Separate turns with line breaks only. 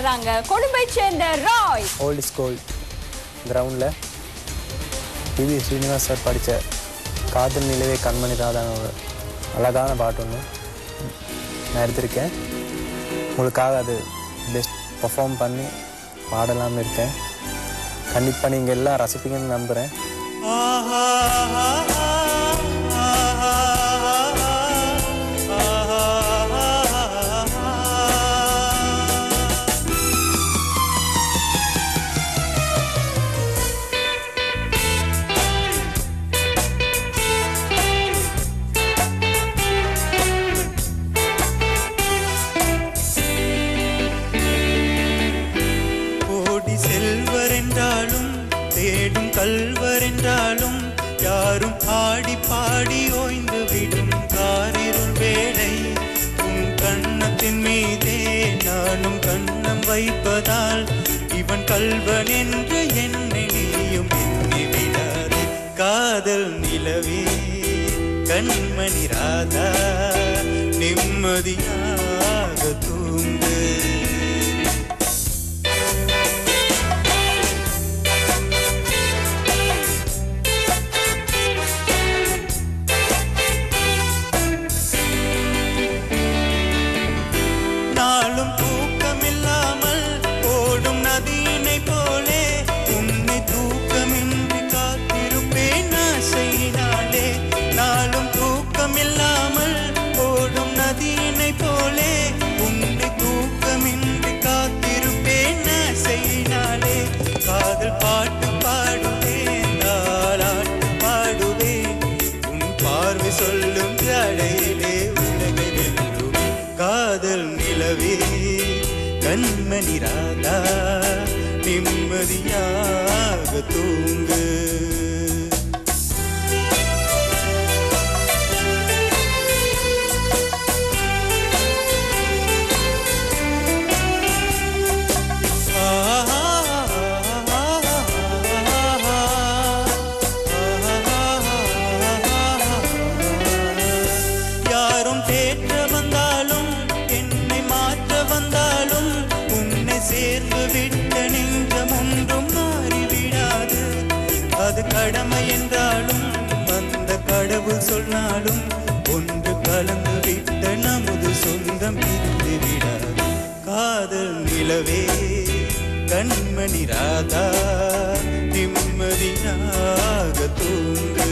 வர்றாங்க கொழும்பை சேர்ந்த Rai.
Old school கிரவுண்டில் பிவி ஸ்ரீனிவாஸ் சார் படித்த காதல் நிலவே கண்மணி ராதான ஒரு அழகான பாட்டு ஒன்று நான் எடுத்திருக்கேன். உங்களுக்காக அது பெஸ்ட் பர்ஃபார்ம் பண்ணி பாடலாம்னு இருக்கேன். கண்டிப்பாக நீங்கள் எல்லாம் ரசிப்பீங்கன்னு நம்புகிறேன்.
கல்வர் என்றாலும் யாரும் ஆடி பாடி ஓய்ந்து விடும் காரிருள் வேளை உன் கண்ணத்தின் மீதே நானும் கண்ணம் வைப்பதால் இவன் கல்வன் என்று என்னை நீயும் எண்ணி விடாதே. காதல் நிலவே கண்மணி ராதா நிம்மதியாக தூங்கு. பாட்டு பாடுவேன் தாலாட்டு பாடுவேன் உன் பார்வை சொல்லும் ஜடையிலே உலகை வெல்லும். காதல் நிலவே கண்மணி ராதா நிம்மதியாக தூங்கு. அது கடமை என்றாலும் அந்த கடவுள் சொன்னாலும் ஒன்று கலந்து விட்ட நமது சொந்தம் பிரிந்து விடாது. காதல் நிலவே கண்மணி ராதா நிம்மதியாக தூங்கு.